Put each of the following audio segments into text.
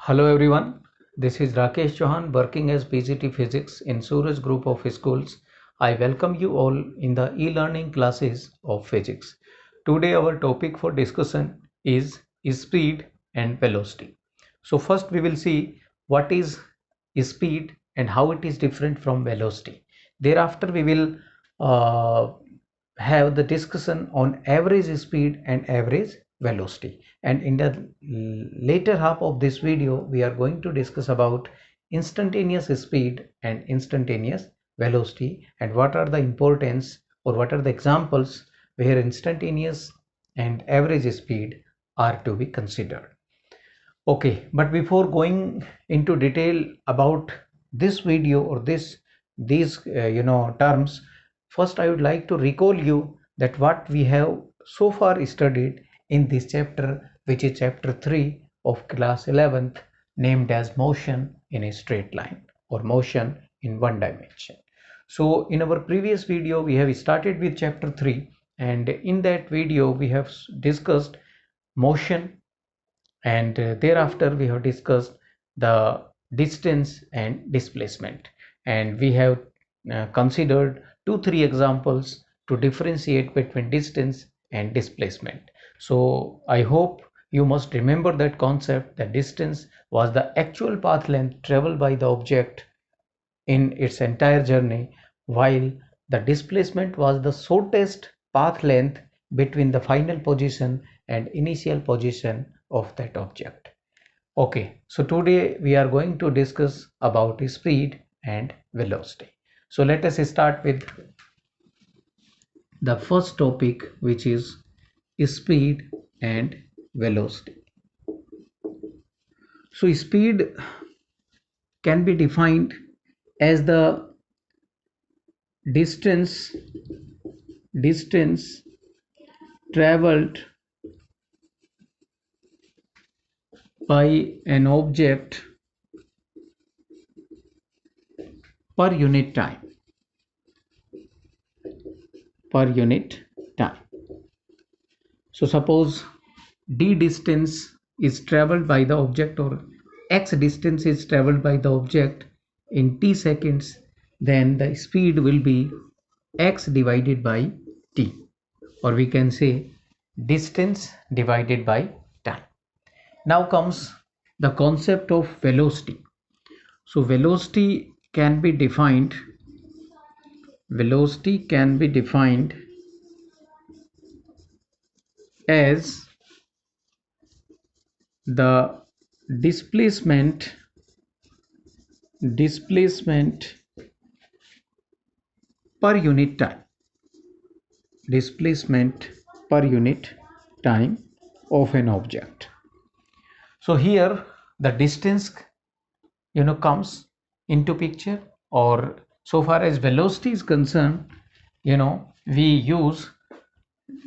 Hello everyone, this is Rakesh Chauhan working as PGT Physics in Suraj Group of Schools. I welcome you all in the e-learning classes of physics. Today our topic for discussion is speed and velocity. So first we will see what is speed and how it is different from velocity. Thereafter we will uh, have the discussion on average speed and average velocity, and in the later half of this video we are going to discuss about instantaneous speed and instantaneous velocity, and what are the importance or what are the examples where instantaneous and average speed are to be considered. Okay, but before going into detail about this video or these terms, first I would like to recall you that what we have so far studied in this chapter, which is chapter 3 of class 11th, named as motion in a straight line or motion in one dimension. So in our previous video we have started with chapter 3, and in that video we have discussed motion, and thereafter we have discussed the distance and displacement, and we have considered 2-3 examples to differentiate between distance and displacement. So I hope you must remember that concept, that distance was the actual path length traveled by the object in its entire journey, while the displacement was the shortest path length between the final position and initial position of that object. Okay, so today we are going to discuss about speed and velocity. So let us start with the first topic, which is speed and velocity. So speed can be defined as the distance traveled by an object per unit time. So suppose d distance is traveled by the object, or x distance is traveled by the object in t seconds, then the speed will be x divided by t, or we can say distance divided by time. Now comes the concept of velocity. So velocity can be defined as the displacement per unit time of an object. So here the distance comes into picture, or so far as velocity is concerned, we use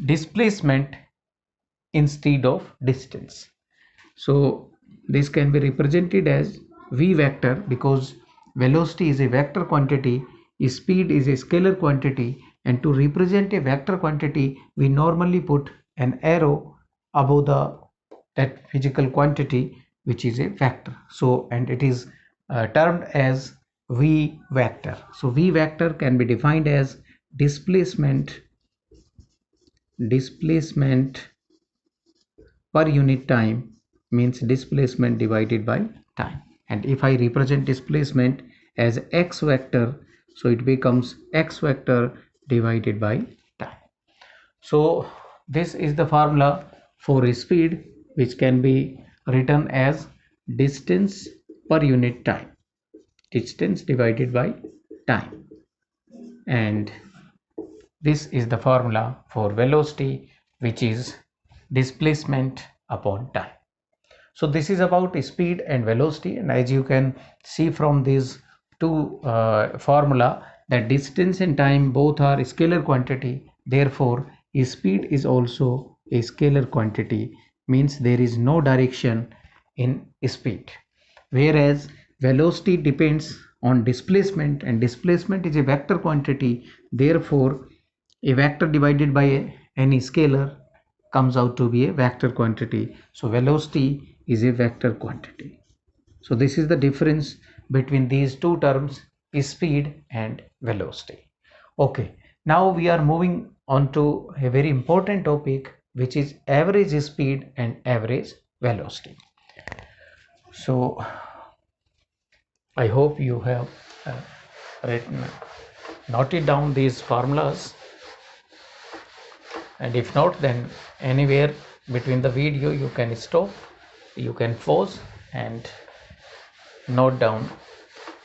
displacement instead of distance. So this can be represented as v vector, because velocity is a vector quantity, speed is a scalar quantity, and to represent a vector quantity we normally put an arrow above that physical quantity, which is a vector. So, and it is termed as v vector. So v vector can be defined as displacement per unit time, means displacement divided by time. And if I represent displacement as x vector, so it becomes x vector divided by time. So this is the formula for speed, which can be written as distance per unit time, distance divided by time. And this is the formula for velocity, which is displacement upon time. So this is about speed and velocity, and as you can see from these two formula, that distance and time both are scalar quantity, therefore speed is also a scalar quantity, means there is no direction in speed, whereas velocity depends on displacement, and displacement is a vector quantity, therefore a vector divided by any scalar comes out to be a vector quantity. So velocity is a vector quantity. So this is the difference between these two terms, speed and velocity. Okay, now we are moving on to a very important topic, which is average speed and average velocity. So I hope you have written, noted down these formulas, and if not, then anywhere between the video you can stop, you can pause and note down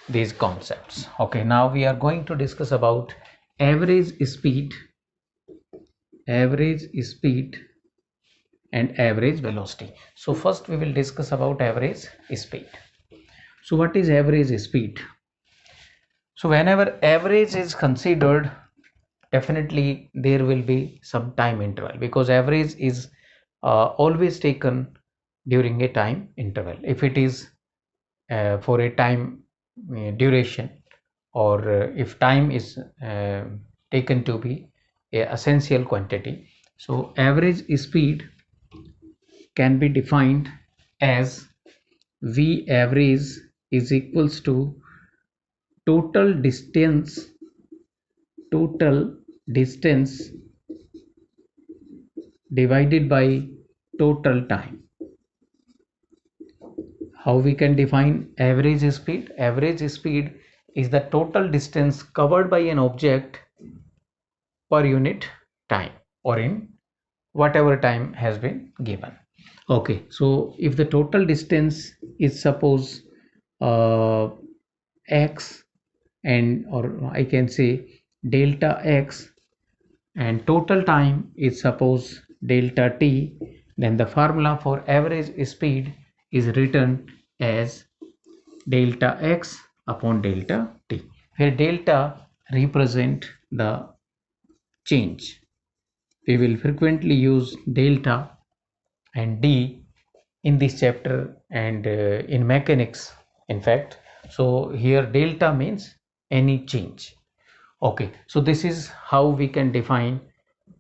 these concepts. Okay, now we are going to discuss about average speed, average speed and average velocity. So first we will discuss about average speed. So what is average speed? So whenever average is considered, definitely there will be some time interval, because average is always taken during a time interval. If it is for a time duration, or if time is taken to be a essential quantity, so average speed can be defined as V average is equals to total distance, total distance divided by total time. How we can define average speed? Average speed is the total distance covered by an object per unit time, or in whatever time has been given. Okay, so if the total distance is suppose uh, x, and or I can say delta x, and total time is suppose delta t, then the formula for average speed is written as delta x upon delta t, where delta represent the change. We will frequently use delta and d in this chapter and in mechanics, in fact. So here delta means any change. Okay, so this is how we can define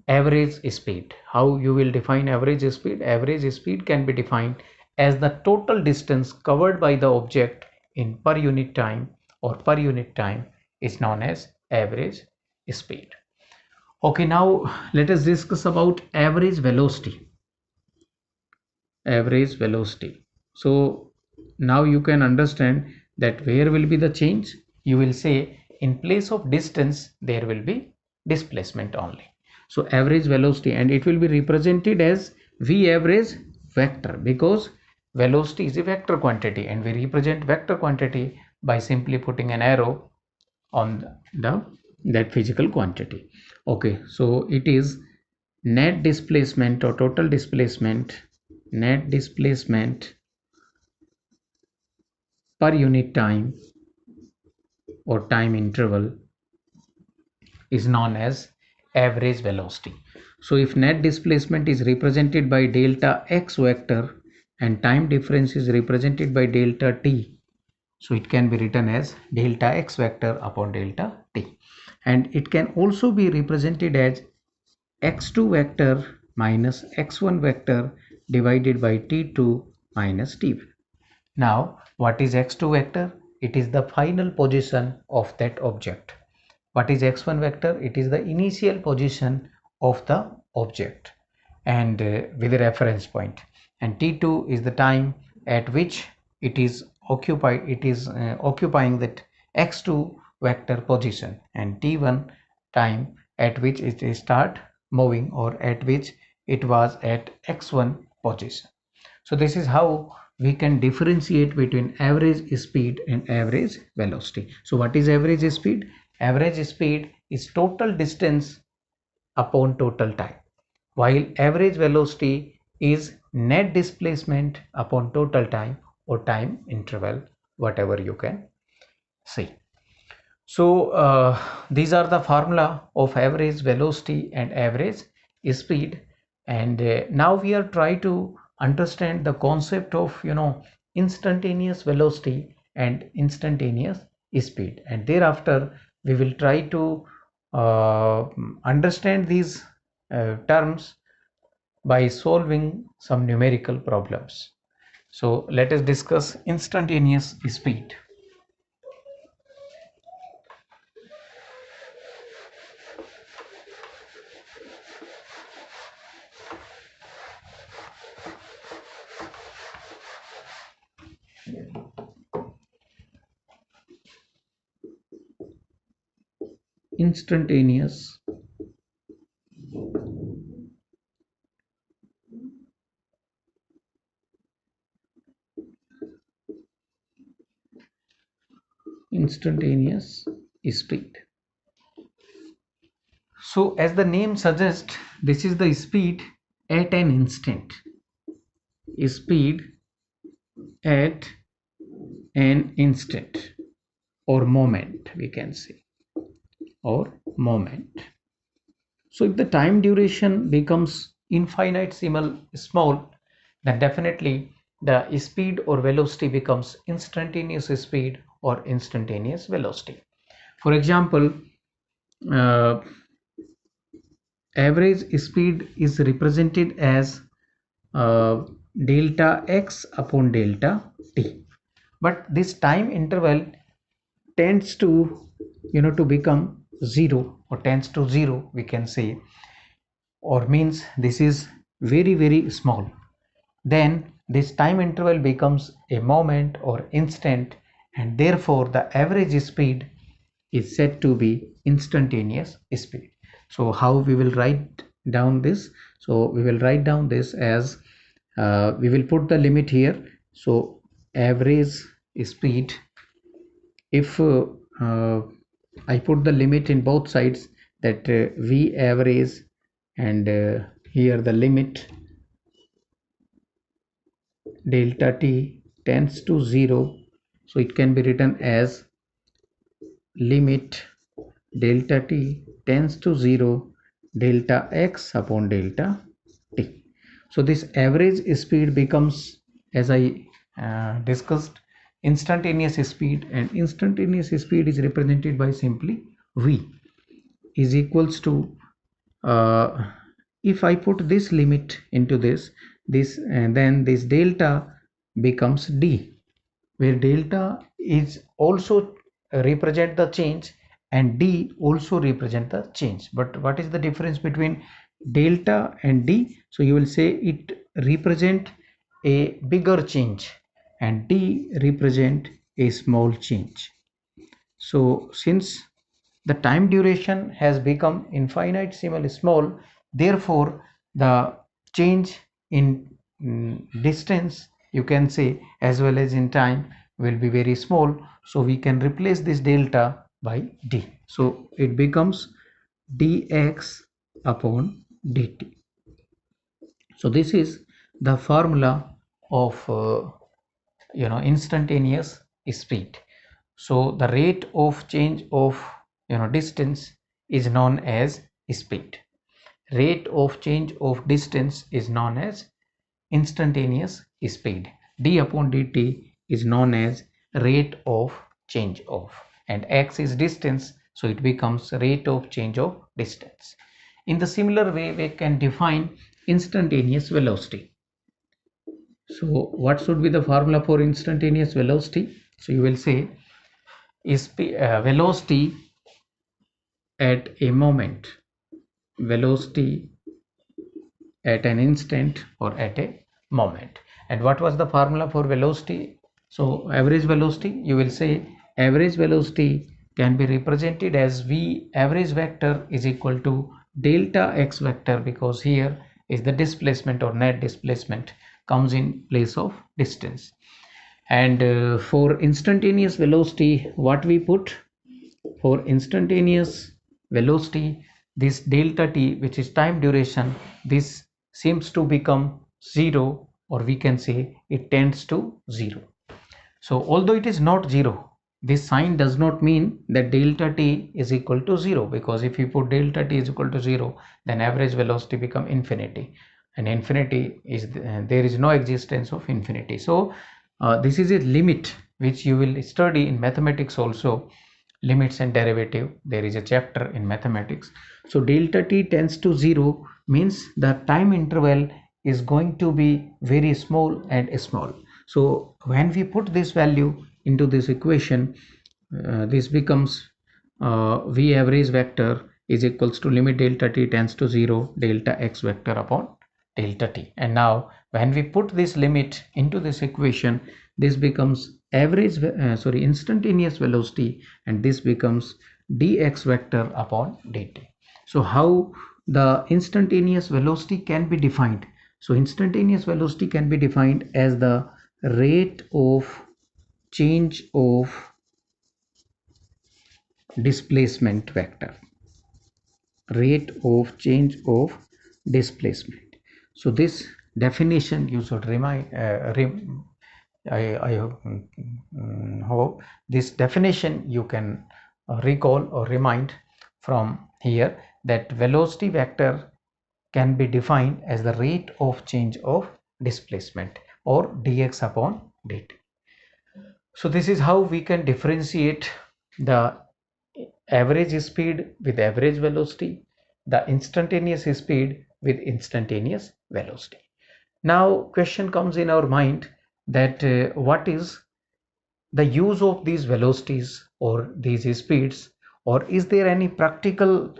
average speed. How you will define average speed? Average speed can be defined as the total distance covered by the object in per unit time, or per unit time is known as average speed. Okay, now let us discuss about average velocity. Average velocity. So now you can understand that where will be the change. You will say in place of distance there will be displacement only. So average velocity, and it will be represented as v average vector, because velocity is a vector quantity and we represent vector quantity by simply putting an arrow on the that physical quantity. Okay, so it is net displacement or total displacement, net displacement per unit time or time interval is known as average velocity. So if net displacement is represented by delta x vector and time difference is represented by delta t, so it can be written as delta x vector upon delta t, and it can also be represented as x2 vector minus x1 vector divided by t2 minus t1. Now, what is x2 vector? It is the final position of that object. What is x1 vector? It is the initial position of the object, and with a reference point. And t2 is the time at which it is occupied. It is occupying that x2 vector position, and t1 time at which it start moving, or at which it was at x1 position. So this is how we can differentiate between average speed and average velocity. So what is average speed? Average speed is total distance upon total time, while average velocity is net displacement upon total time or time interval, whatever you can see. So these are the formula of average velocity and average speed, and now we are trying to understand the concept of instantaneous velocity and instantaneous speed, and thereafter we will try to understand these terms by solving some numerical problems. So let us discuss instantaneous speed. Instantaneous speed. So as the name suggests, this is the speed at an instant. Speed at an instant, or moment, we can say, or moment. So if the time duration becomes infinitesimal small, then definitely the speed or velocity becomes instantaneous speed or instantaneous velocity. For example, uh, average speed is represented as delta x upon delta t, but this time interval tends to to become zero, or tends to zero, we can say, or means this is very small. Then this time interval becomes a moment or instant, and therefore the average speed is said to be instantaneous speed. So how we will write down this? So we will write down this as, we will put the limit here. So average speed, if I put the limit in both sides, that v average, and here the limit delta t tends to 0, so it can be written as limit delta t tends to 0 delta x upon delta t. So this average speed becomes, as I discussed, instantaneous speed, and instantaneous speed is represented by simply v is equals to, uh, if I put this limit into this, and then this delta becomes d, where delta is also represent the change and d also represent the change. But what is the difference between delta and d? So you will say it represent a bigger change and d represent a small change. So since the time duration has become infinitesimal small, therefore the change in distance, you can say, as well as in time, will be very small. So we can replace this delta by d. So it becomes dx upon dt. So this is the formula of instantaneous speed. So the rate of change of distance is known as speed. Rate of change of distance is known as instantaneous speed. D upon dt is known as rate of change of, and x is distance, so it becomes rate of change of distance. In the similar way, we can define instantaneous velocity. So what should be the formula for instantaneous velocity? So you will say is velocity at a moment, velocity at an instant, or at a moment. And what was the formula for velocity? So average velocity, you will say average velocity can be represented as v average vector is equal to delta x vector, because here is the displacement or net displacement comes in place of distance. And for instantaneous velocity, what we put? For instantaneous velocity, this delta t, which is time duration, this seems to become 0, or we can say it tends to 0. So although it is not 0, this sign does not mean that delta t is equal to 0, because if you put delta t is equal to 0, then average velocity become infinity, and infinity is there is no existence of infinity. So this is a limit which you will study in mathematics also, limits and derivative. There is a chapter in mathematics. So delta t tends to 0 means the time interval is going to be very small and small. So when we put this value into this equation, this becomes v average vector is equals to limit delta t tends to 0 delta x vector upon delta t. And now when we put this limit into this equation, this becomes average instantaneous velocity, and this becomes dx vector upon dt. So how the instantaneous velocity can be defined? So instantaneous velocity can be defined as the rate of change of displacement vector, rate of change of displacement. So this definition you should I hope this definition you can recall or remind from here, that velocity vector can be defined as the rate of change of displacement, or dx upon dt. So this is how we can differentiate the average speed with average velocity, the instantaneous speed with instantaneous velocity. Now question comes in our mind that what is the use of these velocities or these speeds, or is there any practical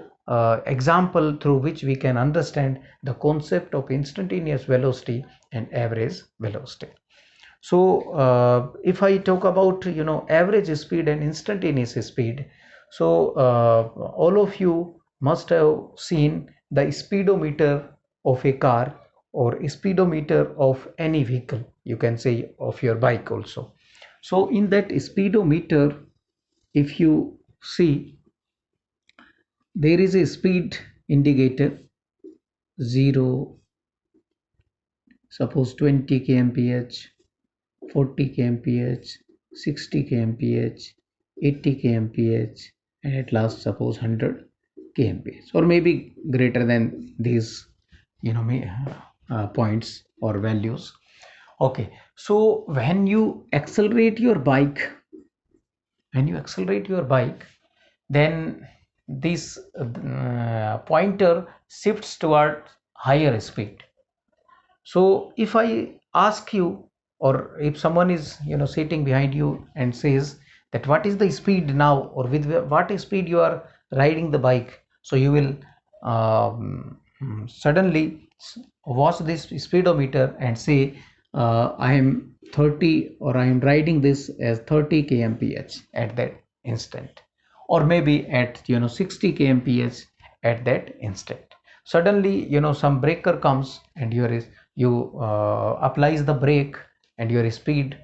example through which we can understand the concept of instantaneous velocity and average velocity. So if I talk about average speed and instantaneous speed, so all of you must have seen the speedometer of a car or speedometer of any vehicle, you can say of your bike also. So in that speedometer, if you see, there is a speed indicator 0, suppose 20 kmph, 40 kmph, 60 kmph, 80 kmph, and at last suppose 100 kmph, or maybe greater than these points or values. Okay, so when you accelerate your bike, then this pointer shifts toward higher speed. So if I ask you, or if someone is sitting behind you and says that what is the speed now, or with what speed you are riding the bike, so you will suddenly watch this speedometer and say I am 30, or I am riding this as 30 kmph at that instant, or maybe at 60 kmph at that instant. Suddenly some breaker comes and you applies the brake, and your speed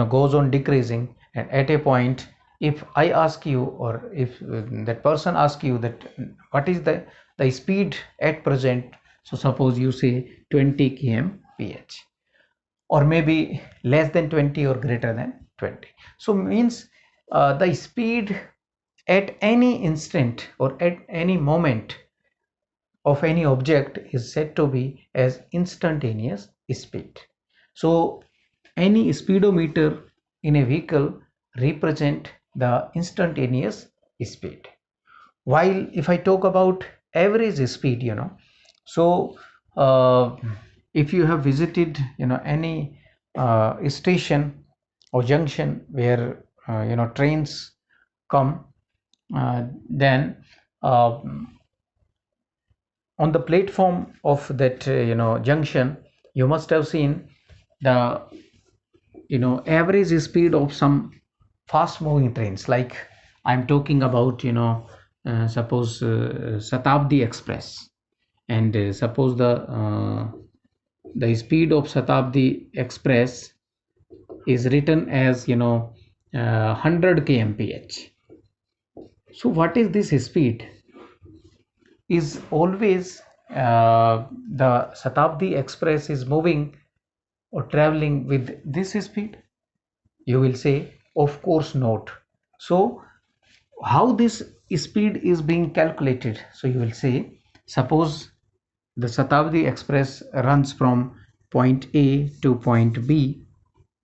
goes on decreasing, and at a point, if I ask you, or if that person asks you that what is the speed at present, so suppose you say 20 kmph, or maybe less than 20 or greater than 20. So means the speed at any instant or at any moment of any object is said to be as instantaneous speed. So any speedometer in a vehicle represent the instantaneous speed. While if I talk about average speed, so if you have visited any station or junction where trains come, then on the platform of that junction, you must have seen the average speed of some fast moving trains, like I'm talking about suppose Shatabdi Express, and suppose the speed of Shatabdi Express is written as 100 kmph. So what is this speed? Is always the Shatabdi Express is moving or traveling with this speed? You will say of course not. So how this speed is being calculated? So you will say, suppose the Shatabdi Express runs from point A to point B,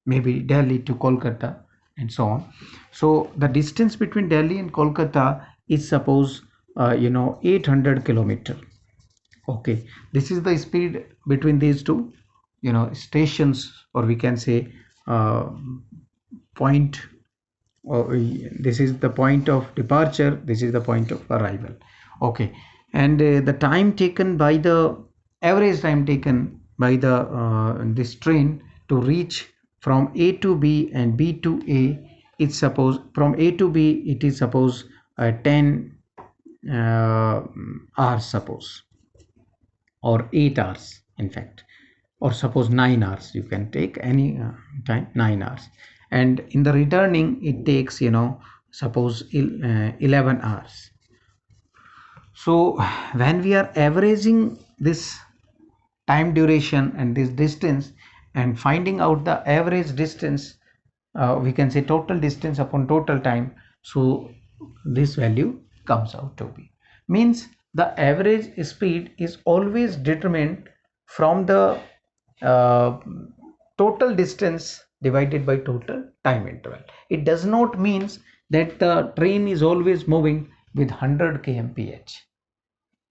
maybe Delhi to Kolkata, and so on. So the distance between Delhi and Kolkata is suppose 800 kilometer. Okay, this is the speed between these two stations, or we can say uh, point, or this is the point of departure, this is the point of arrival. Okay, and the time taken by the average time taken by the this train to reach from A to B and B to A, it's suppose from A to B it is suppose 10 hours suppose, or 8 hours in fact, or suppose 9 hours, you can take any time, 9 hours, and in the returning it takes, suppose 11 hours. So when we are averaging this time duration and this distance and finding out the average distance, we can say total distance upon total time, so this value comes out to be, means the average speed is always determined from the uh, total distance divided by total time interval. It does not means that the train is always moving with 100 kmph.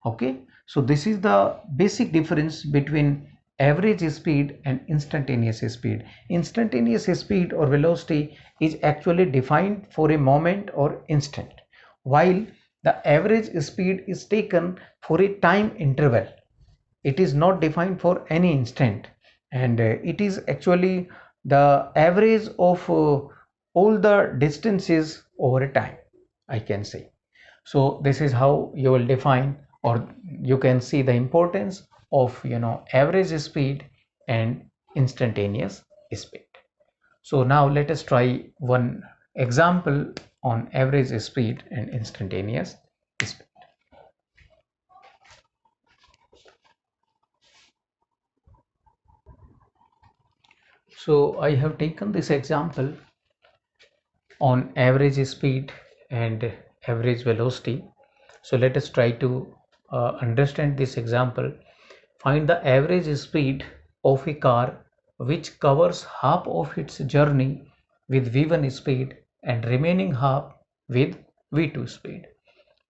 Okay, so this is the basic difference between average speed and instantaneous speed. Instantaneous speed or velocity is actually defined for a moment or instant, while the average speed is taken for a time interval. It is not defined for any instant, and it is actually the average of all the distances over a time, I can say. So this is how you will define, or you can see the importance of average speed and instantaneous speed. So now let us try one example on average speed and instantaneous speed. So I have taken this example on average speed and average velocity. So let us try to understand this example. Find the average speed of a car which covers half of its journey with V1 speed and remaining half with V2 speed.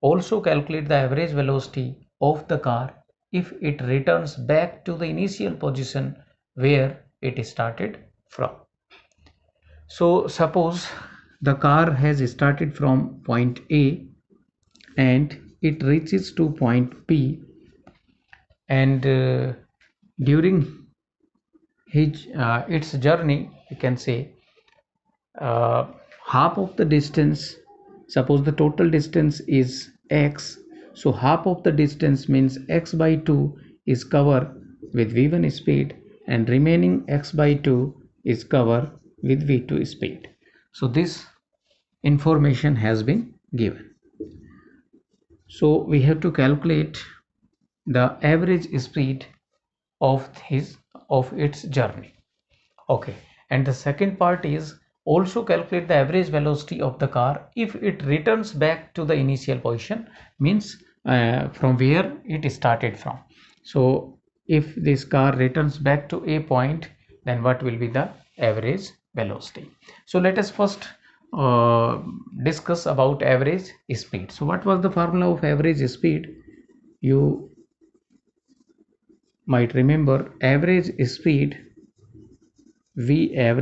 Also calculate the average velocity of the car if it returns back to the initial position where it started from. So suppose the car has started from point A and it reaches to point B, and during its journey, you can say uh, half of the distance, suppose the total distance is x, so half of the distance means x by 2 is covered with v1 speed and remaining x by 2 is covered with v2 speed. So this information has been given, so we have to calculate the average speed of its journey. Okay, and the second part is also calculate the average velocity of the car if it returns back to the initial position, means from where it started from. So if this car returns back to a point, then what will be the average velocity? So let us first discuss about average speed. So what was the formula of average speed? You might remember average speed, we have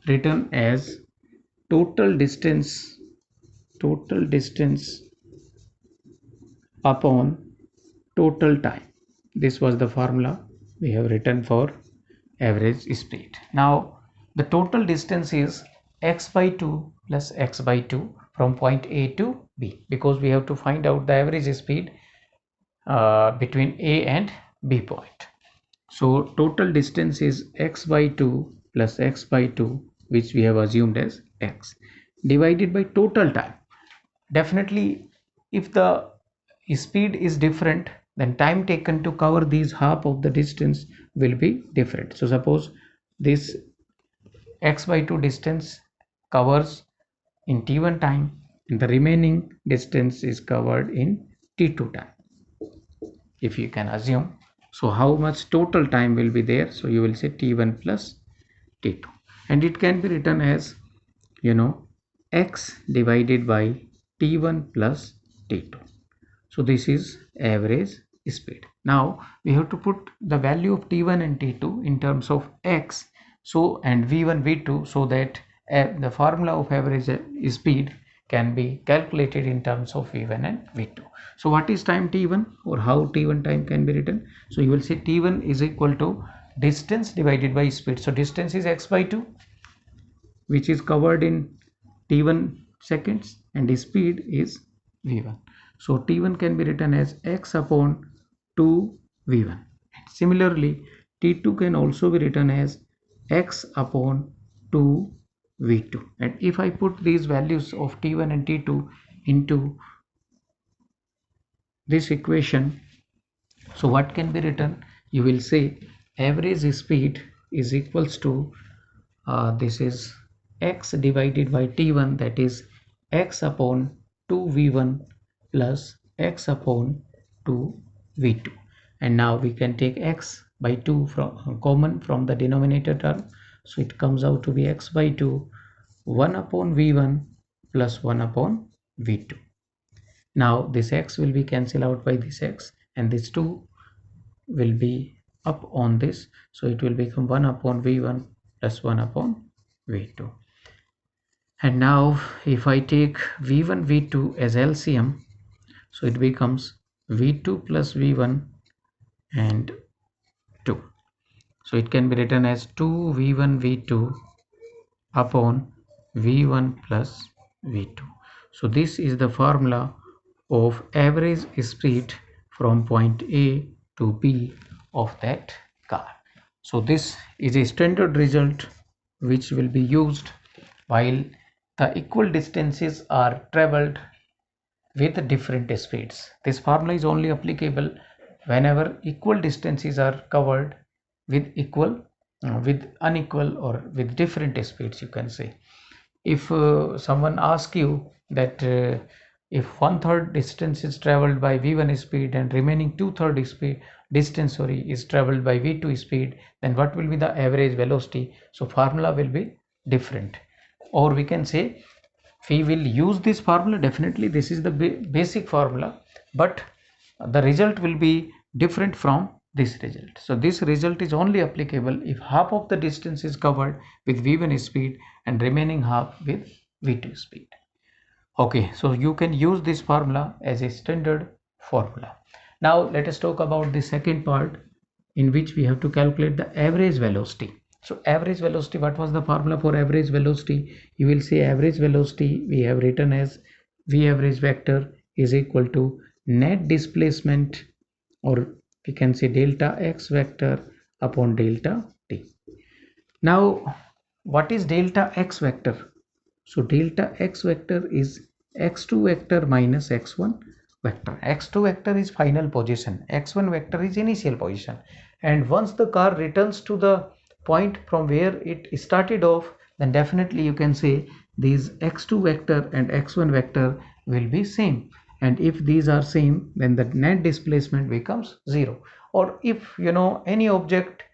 written as total distance upon total time. This was the formula we have written for average speed. Now the total distance is x by 2 plus x by 2 from point A to B, because we have to find out the average speed between A and B point. So total distance is x by 2 plus x by 2, which we have assumed as x, divided by total time. Definitely, if the speed is different, then time taken to cover these half of the distance will be different. So suppose this x by 2 distance covers in t1 time, and the remaining distance is covered in t2 time, if you can assume. So how much total time will be there? So you will say t1 plus t2, and it can be written as x divided by t1 plus t2. So this is average speed. Now we have to put the value of t1 and t2 in terms of x, so and v1 v2, so that the formula of average speed can be calculated in terms of v1 and v2. So what is time t1, or how t1 time can be written? So you will say t1 is equal to distance divided by speed. So distance is x by 2, which is covered in t1 seconds, and the speed is v1. So t1 can be written as x upon 2 v1. Similarly, t2 can also be written as x upon 2 v2. And if I put these values of t1 and t2 into this equation, so what can be written? You will say average speed is equals to this is x divided by t1, that is x upon 2v1 plus x upon 2v2. And now we can take x by 2 from common from the denominator term, so it comes out to be x by 2, 1 upon v1 plus 1 upon v2. Now this x will be cancelled out by this x, and this 2 will be up on this, so it will become 1 upon v1 plus 1 upon v2. And now if I take v1 v2 as LCM, so it becomes v2 plus v1 and 2. So it can be written as 2 v1 v2 upon v1 plus v2. So this is the formula of average speed from point A to B of that car. So this is a standard result which will be used while the equal distances are traveled with different speeds. This formula is only applicable whenever equal distances are covered with equal, with unequal, or with different speeds, you can say. If someone asks you that if 1/3 distance is traveled by v1 speed and remaining 2/3 speed distance is traveled by v2 speed, then what will be the average velocity? So formula will be different. Or we can say we will use this formula, definitely this is the basic formula, but the result will be different from this result. So this result is only applicable if half of the distance is covered with v1 speed and remaining half with v2 speed. Okay, so you can use this formula as a standard formula. Now let us talk about the second part, in which we have to calculate the average velocity. So average velocity, what was the formula for average velocity? You will say average velocity we have written as v average vector is equal to net displacement, or we can say delta x vector upon delta t. Now what is delta x vector? So delta x vector is x2 vector minus x1 vector. x2 vector is final position, x1 vector is initial position, and once the car returns to the point from where it started off, then definitely you can say these x2 vector and x1 vector will be same, and if these are same, then the net displacement becomes 0. Or if any object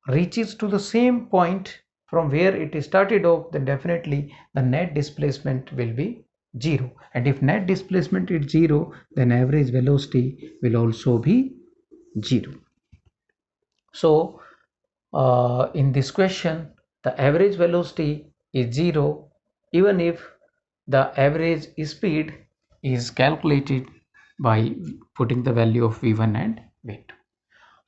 reaches to the same point from where it started off, then definitely the net displacement will be 0. And if net displacement is 0, then average velocity will also be 0. So in this question, the average velocity is 0 even if the average speed is calculated by putting the value of v1 and v2.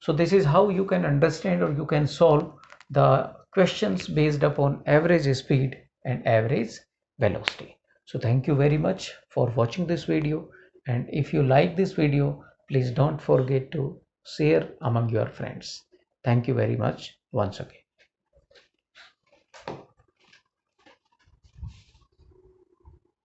So this is how you can understand, or you can solve the questions based upon average speed and average velocity. So thank you very much for watching this video, and if you like this video, please don't forget to share among your friends. Thank you very much once again.